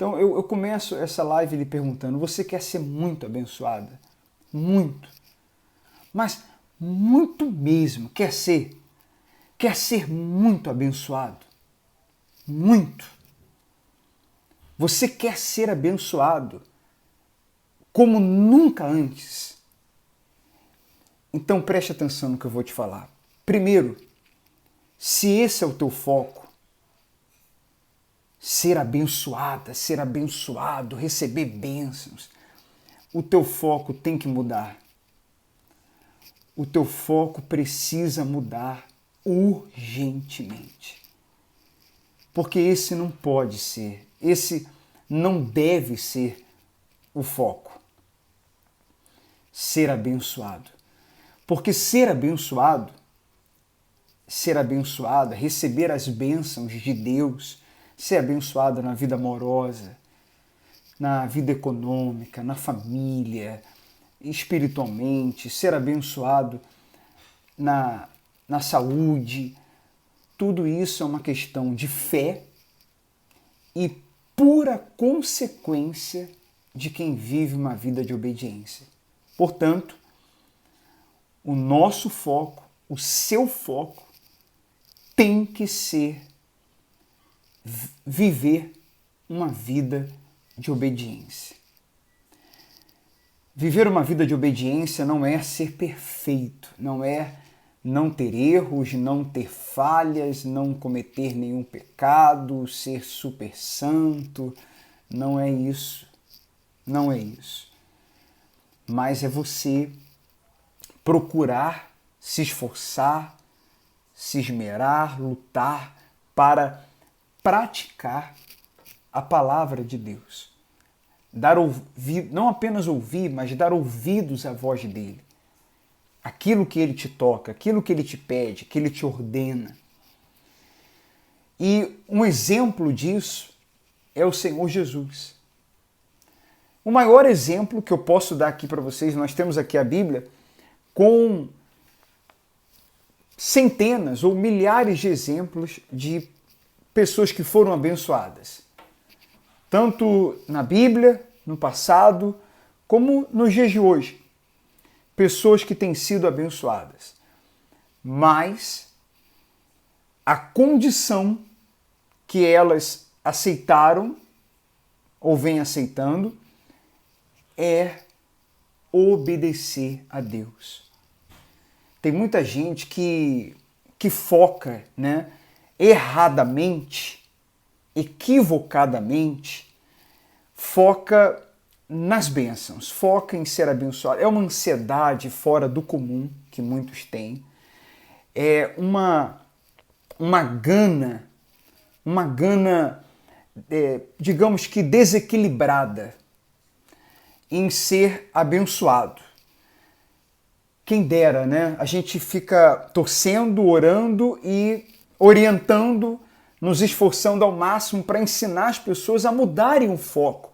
Então eu começo essa live lhe perguntando, você quer ser muito abençoada? Muito. Mas muito mesmo, quer ser? Quer ser muito abençoado? Muito. Você quer ser abençoado como nunca antes? Então preste atenção no que eu vou te falar. Primeiro, se esse é o teu foco, ser abençoada, ser abençoado, receber bênçãos, o teu foco tem que mudar. O teu foco precisa mudar urgentemente. Porque esse não pode ser, esse não deve ser o foco. Ser abençoado. Porque ser abençoada, receber as bênçãos de Deus, ser abençoado na vida amorosa, na vida econômica, na família, espiritualmente, ser abençoado na saúde, tudo isso é uma questão de fé e pura consequência de quem vive uma vida de obediência. Portanto, o nosso foco, o seu foco, tem que ser viver uma vida de obediência. Viver uma vida de obediência não é ser perfeito, não é não ter erros, não ter falhas, não cometer nenhum pecado, ser super santo. Não é isso. Não é isso. Mas é você procurar se esforçar, se esmerar, lutar para praticar a palavra de Deus. Dar ouvido, não apenas ouvir, mas dar ouvidos à voz dele. Aquilo que ele te toca, aquilo que ele te pede, que ele te ordena. E um exemplo disso é o Senhor Jesus. O maior exemplo que eu posso dar aqui para vocês, nós temos aqui a Bíblia com centenas ou milhares de exemplos de pessoas que foram abençoadas. Tanto na Bíblia, no passado, como nos dias de hoje. Pessoas que têm sido abençoadas. Mas a condição que elas aceitaram ou vêm aceitando é obedecer a Deus. Tem muita gente que foca, né, erradamente, equivocadamente, foca nas bênçãos, foca em ser abençoado. É uma ansiedade fora do comum que muitos têm. É uma gana, digamos que desequilibrada em ser abençoado. Quem dera, né? A gente fica torcendo, orando e orientando, nos esforçando ao máximo para ensinar as pessoas a mudarem o foco.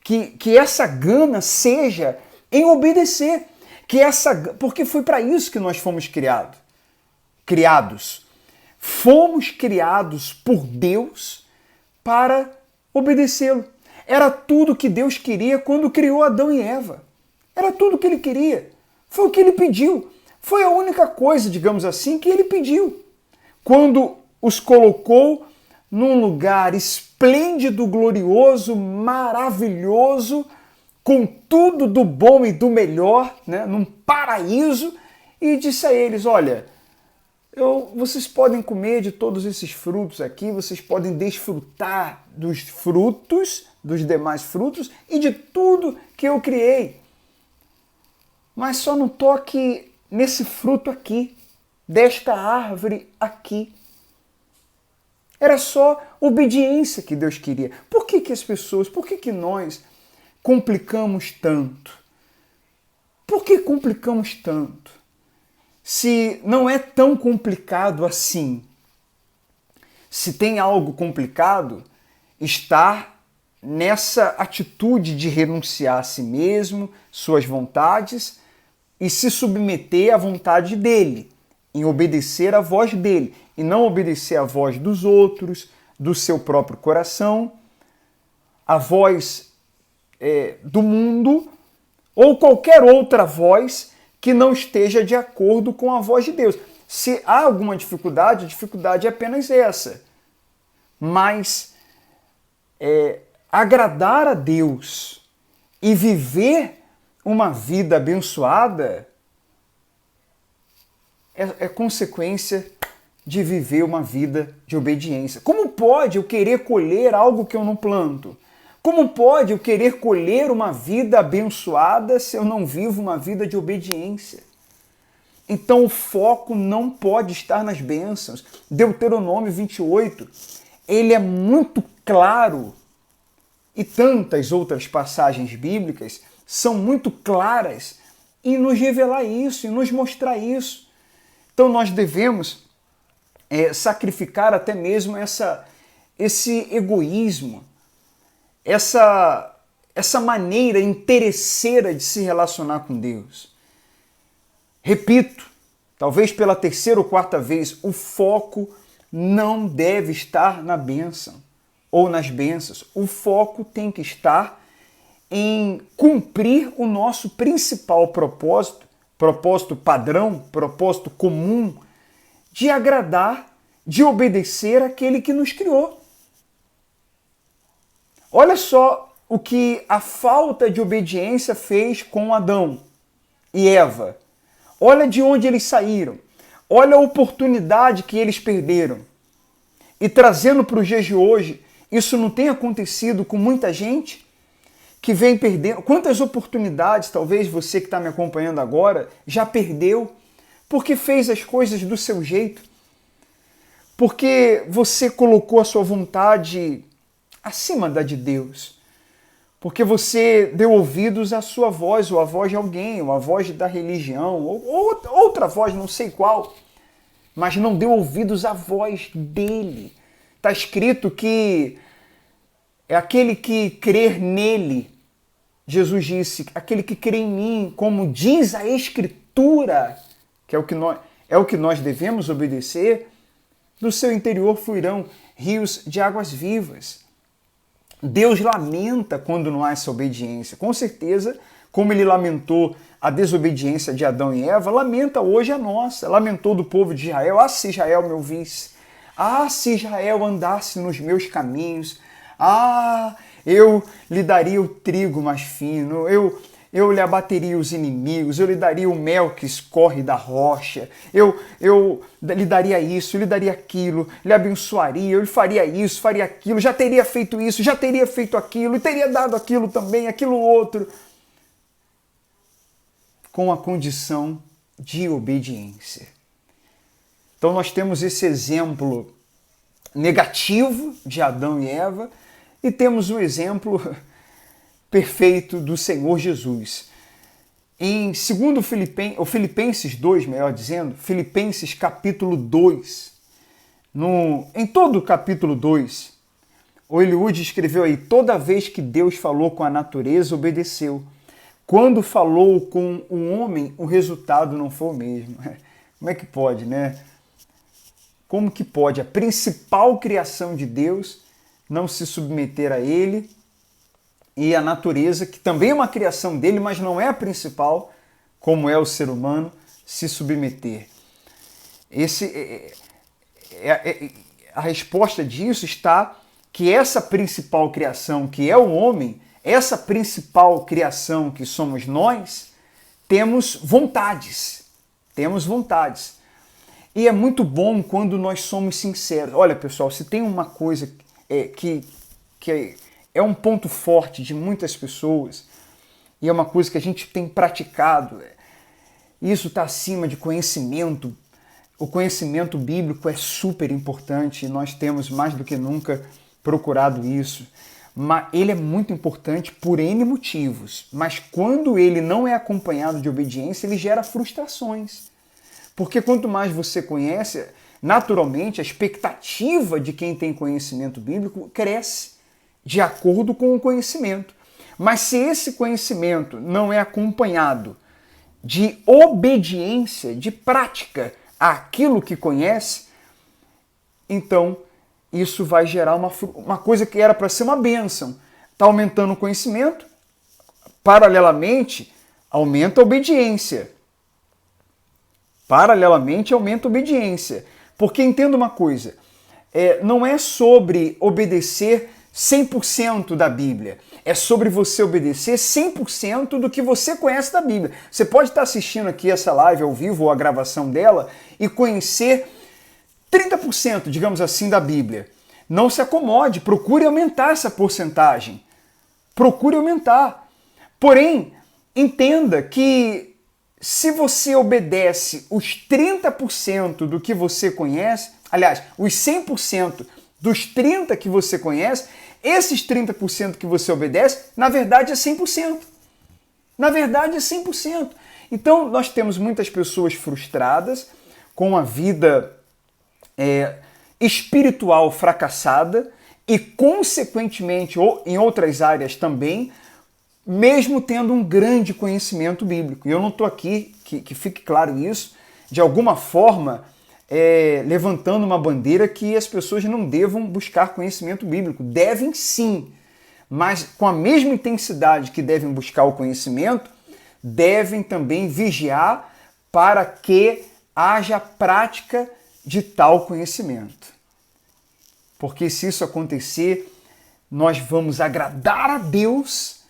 Que essa gana seja em obedecer. Porque foi para isso que nós fomos criados. Fomos criados por Deus para obedecê-lo. Era tudo que Deus queria quando criou Adão e Eva. Era tudo que ele queria. Foi o que ele pediu. Foi a única coisa, digamos assim, que ele pediu. Quando os colocou num lugar esplêndido, glorioso, maravilhoso, com tudo do bom e do melhor, né, num paraíso, e disse a eles, olha, vocês podem comer de todos esses frutos aqui, vocês podem desfrutar dos frutos, dos demais frutos e de tudo que eu criei. Mas só não toque nesse fruto aqui, desta árvore aqui. Era só obediência que Deus queria. Por que nós complicamos tanto? Por que complicamos tanto? Se não é tão complicado assim. Se tem algo complicado, estar nessa atitude de renunciar a si mesmo, suas vontades, e se submeter à vontade dele, em obedecer à voz dele, e não obedecer à voz dos outros, do seu próprio coração. a voz do mundo ou qualquer outra voz que não esteja de acordo com a voz de Deus. Se há alguma dificuldade, a dificuldade é apenas essa. Mas agradar a Deus e viver uma vida abençoada é consequência de viver uma vida de obediência. Como pode eu querer colher algo que eu não planto? Como pode eu querer colher uma vida abençoada se eu não vivo uma vida de obediência? Então o foco não pode estar nas bênçãos. Deuteronômio 28, ele é muito claro, e tantas outras passagens bíblicas são muito claras em nos revelar isso, em nos mostrar isso. Então nós devemos sacrificar até mesmo esse egoísmo, essa maneira interesseira de se relacionar com Deus. Repito, talvez pela terceira ou quarta vez, o foco não deve estar na bênção ou nas bênçãos. O foco tem que estar em cumprir o nosso principal propósito padrão, propósito comum, de agradar, de obedecer aquele que nos criou. Olha só o que a falta de obediência fez com Adão e Eva. Olha de onde eles saíram. Olha a oportunidade que eles perderam. E trazendo para os dias de hoje, isso não tem acontecido com muita gente que vem perdendo. Quantas oportunidades, talvez você que está me acompanhando agora, já perdeu porque fez as coisas do seu jeito, porque você colocou a sua vontade acima da de Deus, porque você deu ouvidos à sua voz, ou à voz de alguém, ou à voz da religião, ou outra voz, não sei qual, mas não deu ouvidos à voz dele. Está escrito que é aquele que crer nele, Jesus disse, aquele que crê em mim, como diz a Escritura, que é o que nós devemos obedecer, do seu interior fluirão rios de águas vivas. Deus lamenta quando não há essa obediência. Com certeza, como ele lamentou a desobediência de Adão e Eva, lamenta hoje a nossa. Lamentou do povo de Israel. Ah, se Israel me ouvisse. Ah, se Israel andasse nos meus caminhos. Ah, eu lhe daria o trigo mais fino. Eu lhe abateria os inimigos, eu lhe daria o mel que escorre da rocha, eu lhe daria isso, eu lhe daria aquilo, lhe abençoaria, eu lhe faria isso, faria aquilo, já teria feito isso, já teria feito aquilo, e teria dado aquilo também, aquilo outro, com a condição de obediência. Então nós temos esse exemplo negativo de Adão e Eva, e temos o exemplo perfeito do Senhor Jesus. Em 2 Filipenses 2, melhor dizendo, Filipenses capítulo 2, em todo o capítulo 2, o Eliúde escreveu aí, toda vez que Deus falou com a natureza, obedeceu. Quando falou com o homem, o resultado não foi o mesmo. Como é que pode, né? Como que pode a principal criação de Deus não se submeter a ele, e a natureza, que também é uma criação dele, mas não é a principal, como é o ser humano, se submeter? A resposta disso está que essa principal criação, que é o homem, essa principal criação que somos nós, temos vontades. Temos vontades. E é muito bom quando nós somos sinceros. Olha, pessoal, se tem uma coisa que é um ponto forte de muitas pessoas, e é uma coisa que a gente tem praticado. Isso está acima de conhecimento. O conhecimento bíblico é super importante e nós temos mais do que nunca procurado isso. Mas ele é muito importante por N motivos, mas quando ele não é acompanhado de obediência, ele gera frustrações. Porque quanto mais você conhece, naturalmente a expectativa de quem tem conhecimento bíblico cresce de acordo com o conhecimento. Mas se esse conhecimento não é acompanhado de obediência, de prática àquilo que conhece, então isso vai gerar uma coisa que era para ser uma bênção, Está aumentando o conhecimento, paralelamente, aumenta a obediência. Paralelamente, aumenta a obediência. Porque entenda uma coisa, não é sobre obedecer 100% da Bíblia. É sobre você obedecer 100% do que você conhece da Bíblia. Você pode estar assistindo aqui essa live ao vivo ou a gravação dela e conhecer 30%, digamos assim, da Bíblia. Não se acomode, procure aumentar essa porcentagem. Procure aumentar. Porém, entenda que se você obedece os 30% do que você conhece, aliás, os 100% dos 30% que você conhece, esses 30% que você obedece, na verdade é 100%. Na verdade é 100%. Então, nós temos muitas pessoas frustradas, com a vida espiritual fracassada e, consequentemente, ou em outras áreas também, mesmo tendo um grande conhecimento bíblico. E eu não estou aqui, que fique claro isso, de alguma forma levantando uma bandeira que as pessoas não devam buscar conhecimento bíblico. Devem sim, mas com a mesma intensidade que devem buscar o conhecimento, devem também vigiar para que haja prática de tal conhecimento. Porque se isso acontecer, nós vamos agradar a Deus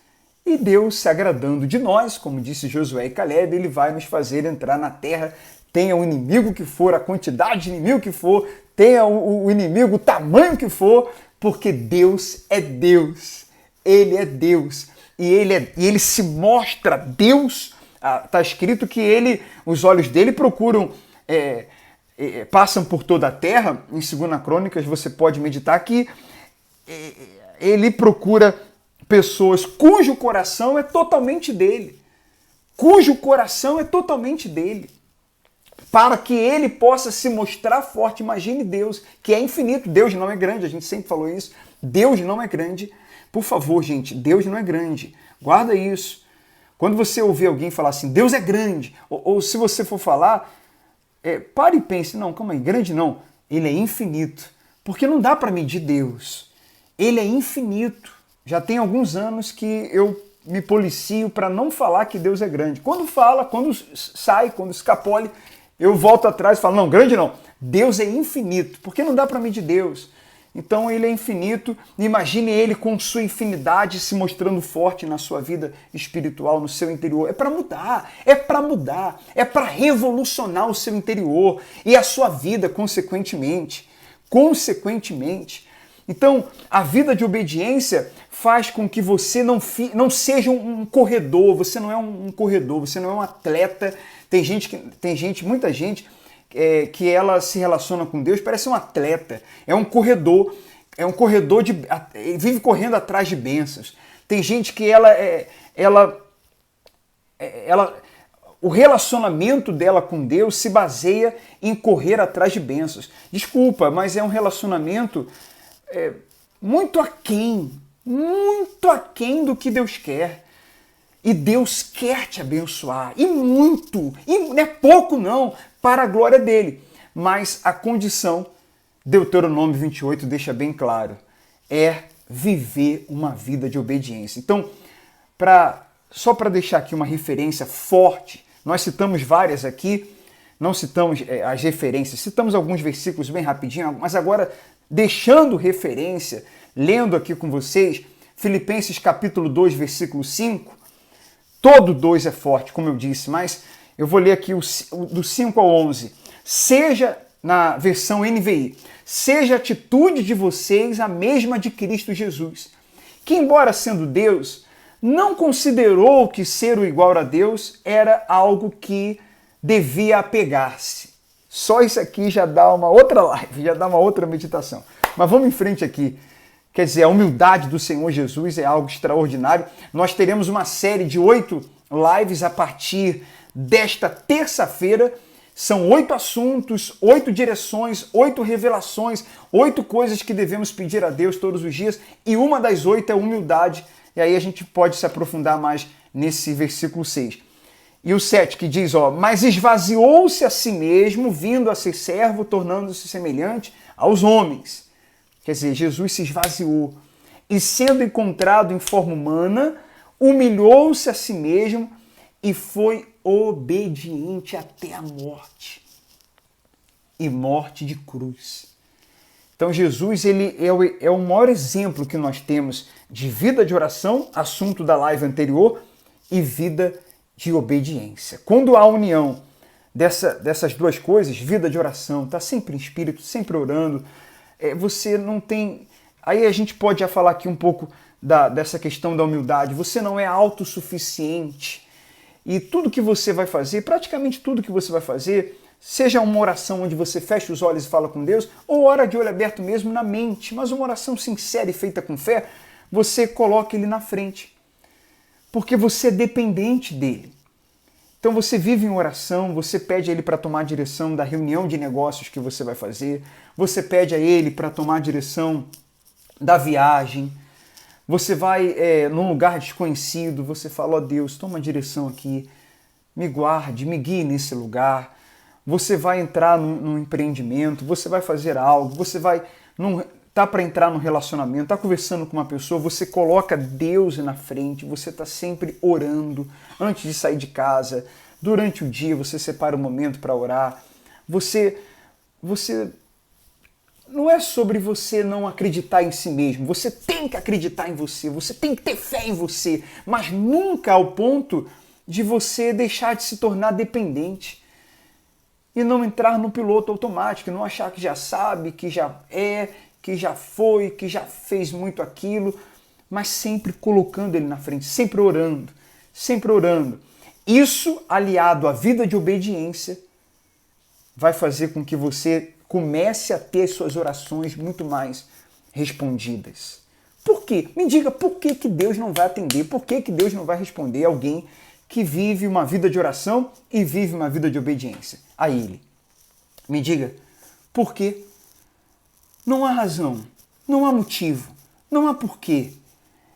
e Deus, se agradando de nós, como disse Josué e Caleb, ele vai nos fazer entrar na terra, tenha o inimigo que for, a quantidade de inimigo que for, tenha o inimigo o tamanho que for, porque Deus é Deus. Ele é Deus. E ele se mostra Deus. Está escrito que os olhos dele procuram, passam por toda a terra. Em 2 Crônicas você pode meditar que ele procura pessoas cujo coração é totalmente dele. Cujo coração é totalmente dele. Para que ele possa se mostrar forte. Imagine Deus, que é infinito. Deus não é grande, a gente sempre falou isso. Deus não é grande. Por favor, gente, Deus não é grande. Guarda isso. Quando você ouvir alguém falar assim, Deus é grande, ou se você for falar, pare e pense, não, calma aí, grande não. Ele é infinito. Porque não dá para medir Deus. Ele é infinito. Já tem alguns anos que eu me policio para não falar que Deus é grande. Quando fala, quando sai, quando escapole, eu volto atrás e falo, não, grande não. Deus é infinito, porque não dá para medir Deus. Então ele é infinito, imagine ele com sua infinidade se mostrando forte na sua vida espiritual, no seu interior. É para mudar, é para revolucionar o seu interior e a sua vida, consequentemente. Então, a vida de obediência faz com que você não seja um corredor, você não é um corredor, você não é um atleta. Muita gente que ela se relaciona com Deus, parece um atleta, é um corredor vive correndo atrás de bênçãos. Tem gente que o relacionamento dela com Deus se baseia em correr atrás de bênçãos. Desculpa, mas é um relacionamento muito aquém do que Deus quer. E Deus quer te abençoar, e muito, e não é pouco não, para a glória dele. Mas a condição, Deuteronômio 28 deixa bem claro, é viver uma vida de obediência. Então, só para deixar aqui uma referência forte, nós citamos várias aqui, não citamos as referências, citamos alguns versículos bem rapidinho, mas agora, deixando referência, lendo aqui com vocês, Filipenses capítulo 2, versículo 5, todo 2 é forte, como eu disse, mas eu vou ler aqui do 5 ao 11. Seja, na versão NVI, seja a atitude de vocês a mesma de Cristo Jesus, que embora sendo Deus, não considerou que ser o igual a Deus era algo que devia apegar-se. Só isso aqui já dá uma outra live, já dá uma outra meditação. Mas vamos em frente aqui. Quer dizer, a humildade do Senhor Jesus é algo extraordinário. Nós teremos uma série de 8 lives a partir desta terça-feira. São 8 assuntos, 8 direções, 8 revelações, 8 coisas que devemos pedir a Deus todos os dias. E uma das 8 é humildade. E aí a gente pode se aprofundar mais nesse versículo 6. E o 7 que diz, mas esvaziou-se a si mesmo, vindo a ser servo, tornando-se semelhante aos homens. Quer dizer, Jesus se esvaziou. e sendo encontrado em forma humana, humilhou-se a si mesmo e foi obediente até a morte. E morte de cruz. Então Jesus ele é o maior exemplo que nós temos de vida de oração, assunto da live anterior, e vida de obediência. Quando há a união dessas duas coisas, vida de oração, está sempre em espírito, sempre orando, você não tem... Aí a gente pode já falar aqui um pouco dessa questão da humildade. Você não é autossuficiente. E tudo que você vai fazer, praticamente tudo que você vai fazer, seja uma oração onde você fecha os olhos e fala com Deus, ou ora de olho aberto mesmo na mente, mas uma oração sincera e feita com fé, você coloca ele na frente. Porque você é dependente dele. Então você vive em oração, você pede a ele para tomar a direção da reunião de negócios que você vai fazer, você pede a ele para tomar a direção da viagem, você vai num lugar desconhecido, você fala, ó Deus, toma a direção aqui, me guarde, me guie nesse lugar. Você vai entrar num empreendimento, você vai fazer algo, você vai tá para entrar num relacionamento, tá conversando com uma pessoa, você coloca Deus na frente, você tá sempre orando antes de sair de casa, durante o dia você separa um momento para orar. Você não é sobre você não acreditar em si mesmo, você tem que acreditar em você, você tem que ter fé em você, mas nunca ao ponto de você deixar de se tornar dependente. E não entrar no piloto automático, não achar que já sabe, que já que já foi, que já fez muito aquilo, mas sempre colocando ele na frente, sempre orando, sempre orando. Isso, aliado à vida de obediência, vai fazer com que você comece a ter suas orações muito mais respondidas. Por quê? Me diga, por que Deus não vai atender? Por que Deus não vai responder a alguém que vive uma vida de oração e vive uma vida de obediência a Ele? Me diga, por quê? Não há razão, não há motivo, não há porquê.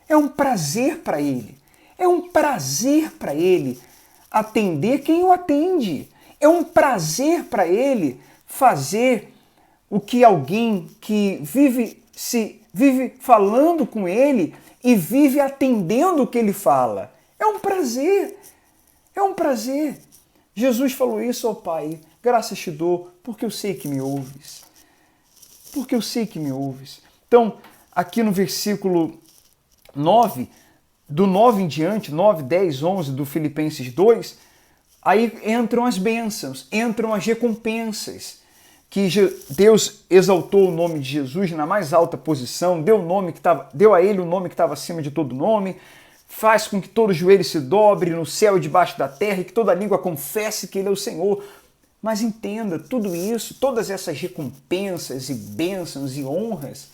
É um prazer para Ele. É um prazer para Ele atender quem o atende. É um prazer para Ele fazer o que alguém que vive falando com Ele e vive atendendo o que Ele fala. É um prazer. É um prazer. Jesus falou isso ao Pai. Graças te dou, porque eu sei que me ouves. Porque eu sei que me ouves. Então, aqui no versículo 9, do 9 em diante, 9, 10, 11 do Filipenses 2, aí entram as bênçãos, entram as recompensas, que Deus exaltou o nome de Jesus na mais alta posição, deu a ele o nome que estava acima de todo nome, faz com que todo joelho se dobre no céu e debaixo da terra e que toda língua confesse que Ele é o Senhor. Mas entenda, tudo isso, todas essas recompensas e bênçãos e honras,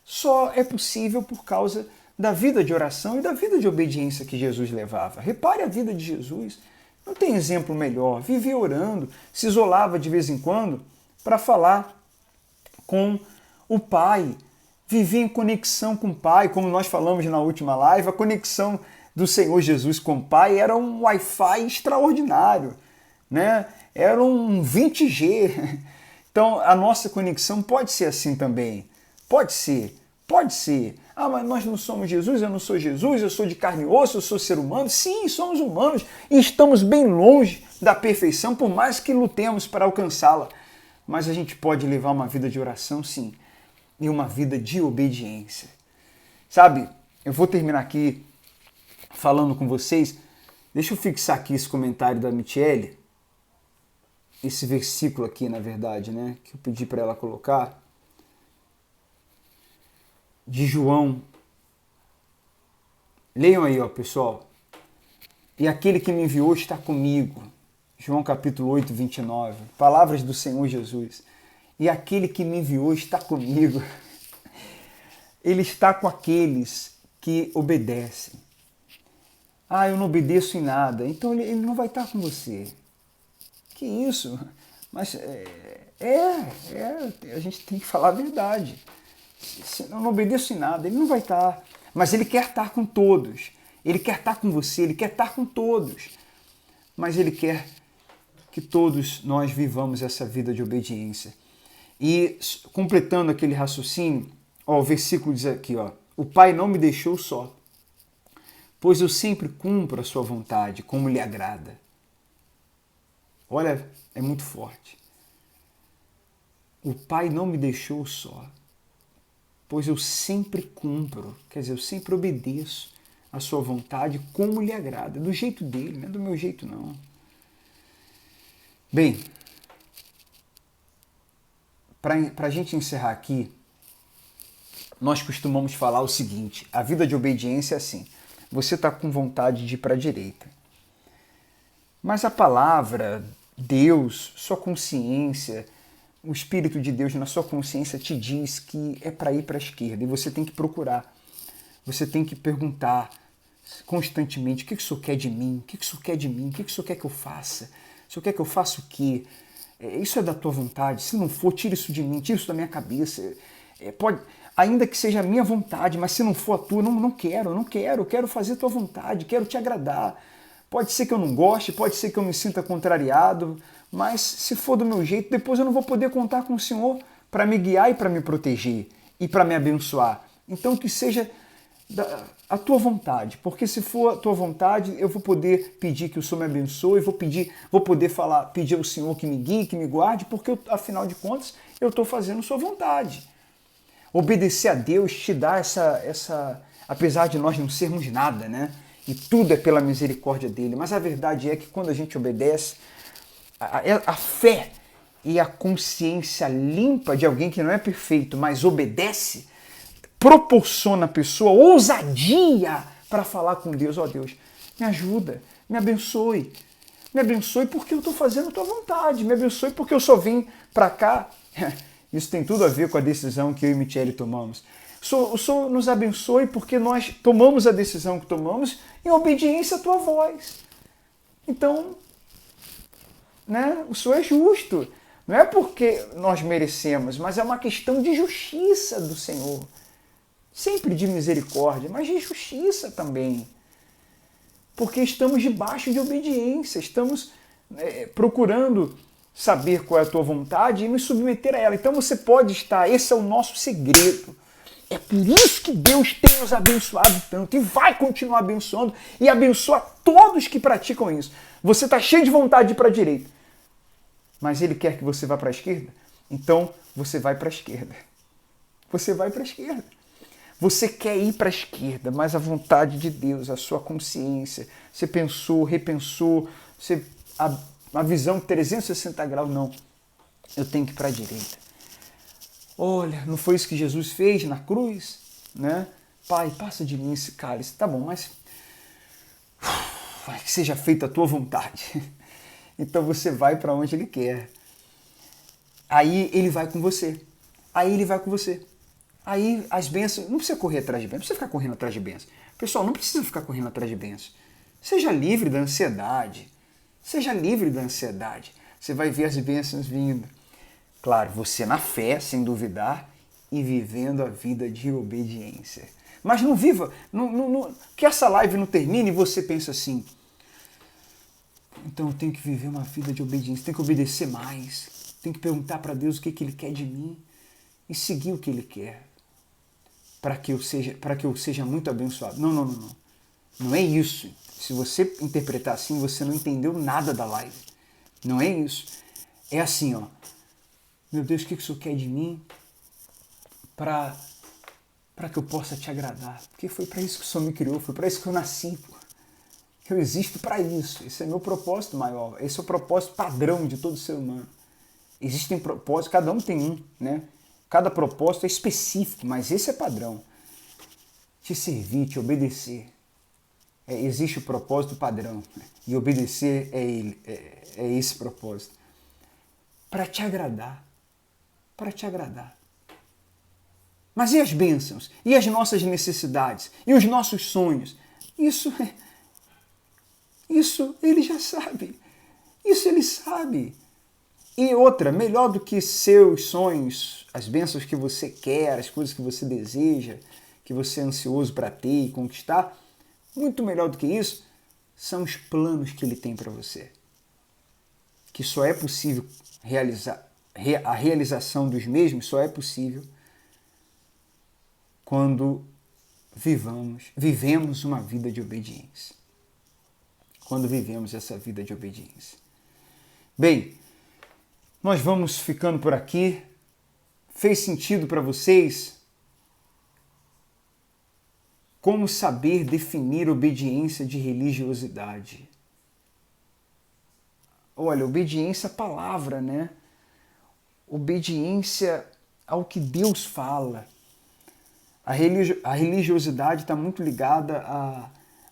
só é possível por causa da vida de oração e da vida de obediência que Jesus levava. Repare a vida de Jesus. Não tem exemplo melhor. Vivia orando, se isolava de vez em quando para falar com o Pai. Vivia em conexão com o Pai, como nós falamos na última live, a conexão do Senhor Jesus com o Pai era um Wi-Fi extraordinário, né? Era um 20G. Então, a nossa conexão pode ser assim também. Pode ser, pode ser. Ah, mas nós não somos Jesus, eu não sou Jesus, eu sou de carne e osso, eu sou ser humano. Sim, somos humanos e estamos bem longe da perfeição, por mais que lutemos para alcançá-la. Mas a gente pode levar uma vida de oração, sim, e uma vida de obediência. Sabe, eu vou terminar aqui falando com vocês. Deixa eu fixar aqui esse comentário da Michele. Esse versículo aqui, na verdade, né, que eu pedi para ela colocar, de João. Leiam aí, ó, pessoal. E aquele que me enviou está comigo. João capítulo 8, 29. Palavras do Senhor Jesus. E aquele que me enviou está comigo. Ele está com aqueles que obedecem. Ah, eu não obedeço em nada. Então ele não vai estar com você. Que isso? Mas a gente tem que falar a verdade. Se eu não obedeço em nada, ele não vai estar. Mas ele quer estar com todos. Ele quer estar com você, ele quer estar com todos. Mas ele quer que todos nós vivamos essa vida de obediência. E completando aquele raciocínio, ó, o versículo diz aqui, ó, O Pai não me deixou só, pois eu sempre cumpro a sua vontade, como lhe agrada. Olha, é muito forte. O Pai não me deixou só, pois eu sempre cumpro, quer dizer, eu sempre obedeço a sua vontade como lhe agrada, do jeito dele, não é do meu jeito não. Bem, para a gente encerrar aqui, nós costumamos falar o seguinte: a vida de obediência é assim, você está com vontade de ir para a direita, mas a palavra, Deus, sua consciência, o Espírito de Deus na sua consciência te diz que é para ir para a esquerda e você tem que procurar. Você tem que perguntar constantemente: o que o Senhor quer de mim? O que o Senhor quer de mim? O que o Senhor quer que eu faça? O Senhor quer que eu faça o quê? Isso é da tua vontade? Se não for, tira isso de mim, tira isso da minha cabeça. Pode, ainda que seja a minha vontade, mas se não for a tua, não quero, eu quero fazer a tua vontade, quero te agradar. Pode ser que eu não goste, pode ser que eu me sinta contrariado, mas se for do meu jeito, depois eu não vou poder contar com o Senhor para me guiar e para me proteger e para me abençoar. Então que seja a tua vontade, porque se for a tua vontade, eu vou poder pedir que o Senhor me abençoe, vou poder pedir ao Senhor que me guie, que me guarde, porque afinal de contas eu estou fazendo sua vontade. Obedecer a Deus te dá apesar de nós não sermos nada, né? E tudo é pela misericórdia dele, mas a verdade é que quando a gente obedece, a fé e a consciência limpa de alguém que não é perfeito, mas obedece, proporciona à pessoa ousadia para falar com Deus: ó Deus, me ajuda, me abençoe porque eu estou fazendo a tua vontade, me abençoe porque eu só vim para cá. Isso tem tudo a ver com a decisão que eu e Michele tomamos. O Senhor nos abençoe porque nós tomamos a decisão que tomamos em obediência à tua voz. Então, né, o Senhor é justo. Não é porque nós merecemos, mas é uma questão de justiça do Senhor. Sempre de misericórdia, mas de justiça também. Porque estamos debaixo de obediência, estamos procurando saber qual é a tua vontade e nos submeter a ela. Então você pode estar, esse é o nosso segredo. É por isso que Deus tem nos abençoado tanto e vai continuar abençoando e abençoa todos que praticam isso. Você está cheio de vontade de ir para a direita, mas Ele quer que você vá para a esquerda? Então você vai para a esquerda. Você vai para a esquerda. Você quer ir para a esquerda, mas a vontade de Deus, a sua consciência, você pensou, repensou, a visão 360 graus, não. Eu tenho que ir para a direita. Olha, não foi isso que Jesus fez na cruz? Né? Pai, passa de mim esse cálice. Tá bom, mas que seja feita a tua vontade. Então você vai para onde Ele quer. Aí Ele vai com você. Aí as bênçãos, não precisa correr atrás de bênçãos, não precisa ficar correndo atrás de bênçãos. Pessoal, não precisa ficar correndo atrás de bênçãos. Seja livre da ansiedade. Você vai ver as bênçãos vindo. Claro, você na fé, sem duvidar, e vivendo a vida de obediência. Mas não viva, que essa live não termine e você pensa assim: então eu tenho que viver uma vida de obediência, tenho que obedecer mais, tenho que perguntar para Deus o que Ele quer de mim e seguir o que Ele quer, para que eu seja muito abençoado. Não. Não é isso. Se você interpretar assim, você não entendeu nada da live. Não é isso. É assim, ó. Meu Deus, o que o Senhor quer de mim para que eu possa te agradar? Porque foi para isso que o Senhor me criou, foi para isso que eu nasci. Pô. Eu existo para isso. Esse é meu propósito maior. Esse é o propósito padrão de todo ser humano. Existem propósitos, cada um tem um, né? Cada propósito é específico, mas esse é padrão. Te servir, te obedecer. Existe o propósito padrão. E obedecer é esse propósito. Para te agradar. Mas e as bênçãos? E as nossas necessidades? E os nossos sonhos? Isso Ele já sabe. Isso Ele sabe. E outra, melhor do que seus sonhos, as bênçãos que você quer, as coisas que você deseja, que você é ansioso para ter e conquistar, muito melhor do que isso, são os planos que Ele tem para você. Que só é possível realizar, a realização dos mesmos só é possível quando vivemos uma vida de obediência. Quando vivemos essa vida de obediência. Bem, nós vamos ficando por aqui. Fez sentido para vocês? Como saber definir obediência de religiosidade? Olha, obediência à palavra, né? Obediência ao que Deus fala. A religiosidade está muito ligada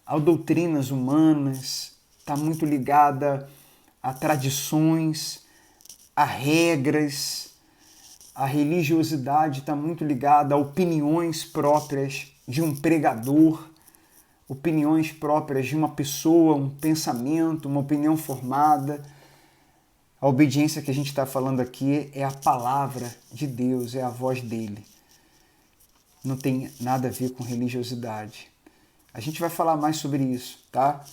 a doutrinas humanas, está muito ligada a tradições, a regras. A religiosidade está muito ligada a opiniões próprias de um pregador, opiniões próprias de uma pessoa, um pensamento, uma opinião formada. A obediência que a gente está falando aqui é a palavra de Deus, é a voz dele. Não tem nada a ver com religiosidade. A gente vai falar mais sobre isso, tá?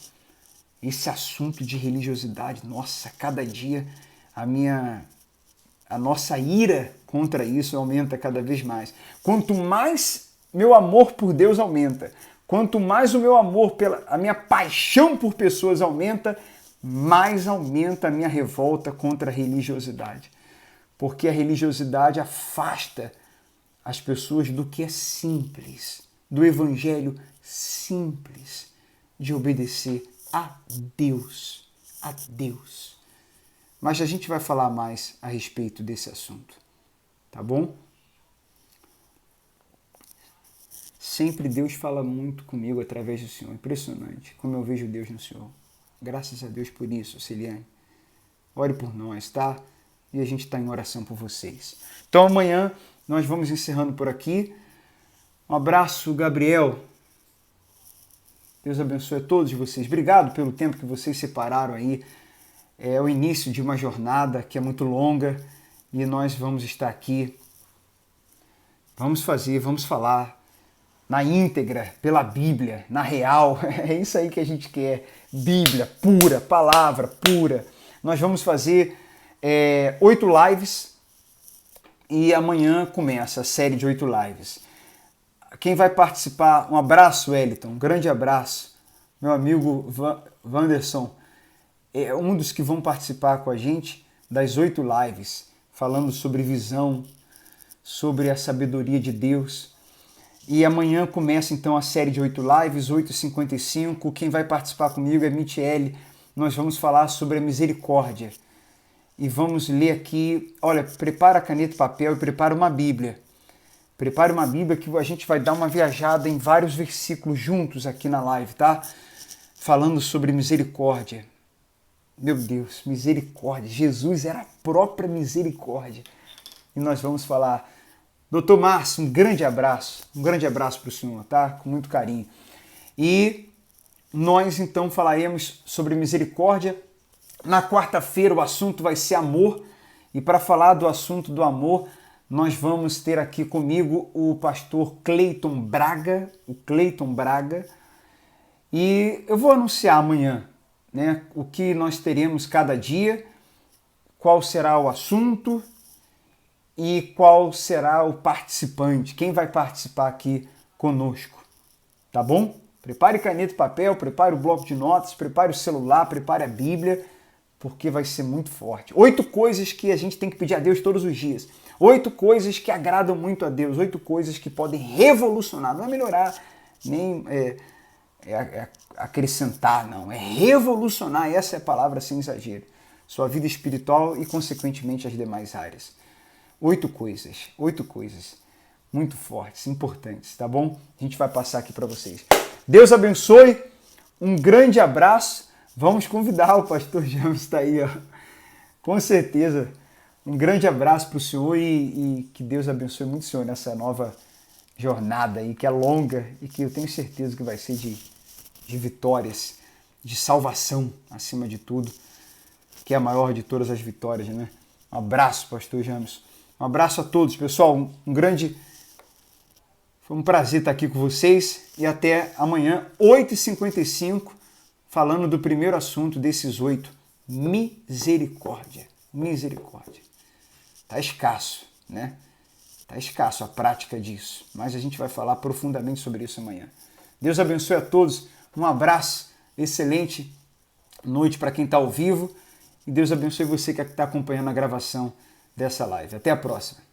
Esse assunto de religiosidade, nossa, cada dia a nossa ira contra isso aumenta cada vez mais. Quanto mais meu amor por Deus aumenta, quanto mais o meu amor, a minha paixão por pessoas aumenta, mais aumenta a minha revolta contra a religiosidade. Porque a religiosidade afasta as pessoas do que é simples, do evangelho simples, de obedecer a Deus, a Deus. Mas a gente vai falar mais a respeito desse assunto, tá bom? Sempre Deus fala muito comigo através do Senhor. Impressionante como eu vejo Deus no Senhor. Graças a Deus por isso, Celiane. Ore por nós, tá? E a gente está em oração por vocês. Então amanhã nós vamos encerrando por aqui. Um abraço, Gabriel. Deus abençoe a todos vocês. Obrigado pelo tempo que vocês separaram aí. É o início de uma jornada que é muito longa e nós vamos estar aqui. Vamos falar na íntegra, pela Bíblia, na real. É isso aí que a gente quer. Bíblia pura, palavra pura. Nós vamos fazer 8 lives e amanhã começa a série de 8 lives. Quem vai participar, um abraço, Wellington, um grande abraço. Meu amigo Wanderson é um dos que vão participar com a gente das 8 lives, falando sobre visão, sobre a sabedoria de Deus. E amanhã começa então a série de 8 lives, 8h55. Quem vai participar comigo é Michele. Nós vamos falar sobre a misericórdia. E vamos ler aqui, olha, prepara caneta e papel e prepara uma Bíblia. Prepare uma Bíblia que a gente vai dar uma viajada em vários versículos juntos aqui na live, tá? Falando sobre misericórdia. Meu Deus, misericórdia. Jesus era a própria misericórdia. E nós vamos falar. Doutor Márcio, um grande abraço para o senhor, tá? Com muito carinho. E nós então falaremos sobre misericórdia. Na quarta-feira o assunto vai ser amor. E para falar do assunto do amor, nós vamos ter aqui comigo o pastor Cleiton Braga, e eu vou anunciar amanhã, né, o que nós teremos cada dia, qual será o assunto e qual será o participante, quem vai participar aqui conosco, tá bom? Prepare caneta e papel, prepare o bloco de notas, prepare o celular, prepare a Bíblia, porque vai ser muito forte. 8 coisas que a gente tem que pedir a Deus todos os dias. 8 coisas que agradam muito a Deus. 8 coisas que podem revolucionar. Não é melhorar, nem acrescentar, não. É revolucionar. Essa é a palavra sem exagero. Sua vida espiritual e, consequentemente, as demais áreas. 8 coisas. 8 coisas muito fortes, importantes, tá bom? A gente vai passar aqui para vocês. Deus abençoe. Um grande abraço. Vamos convidar o pastor James, está aí, ó. Com certeza. Um grande abraço para o senhor e que Deus abençoe muito o senhor nessa nova jornada aí, que é longa e que eu tenho certeza que vai ser de vitórias, de salvação, acima de tudo, que é a maior de todas as vitórias, né? Um abraço, pastor James. Um abraço a todos, pessoal. Foi um prazer estar aqui com vocês e até amanhã, 8h55, falando do primeiro assunto desses 8, misericórdia. Misericórdia. Tá escasso, né? Está escasso a prática disso, mas a gente vai falar profundamente sobre isso amanhã. Deus abençoe a todos, um abraço, excelente noite para quem está ao vivo e Deus abençoe você que está acompanhando a gravação dessa live. Até a próxima.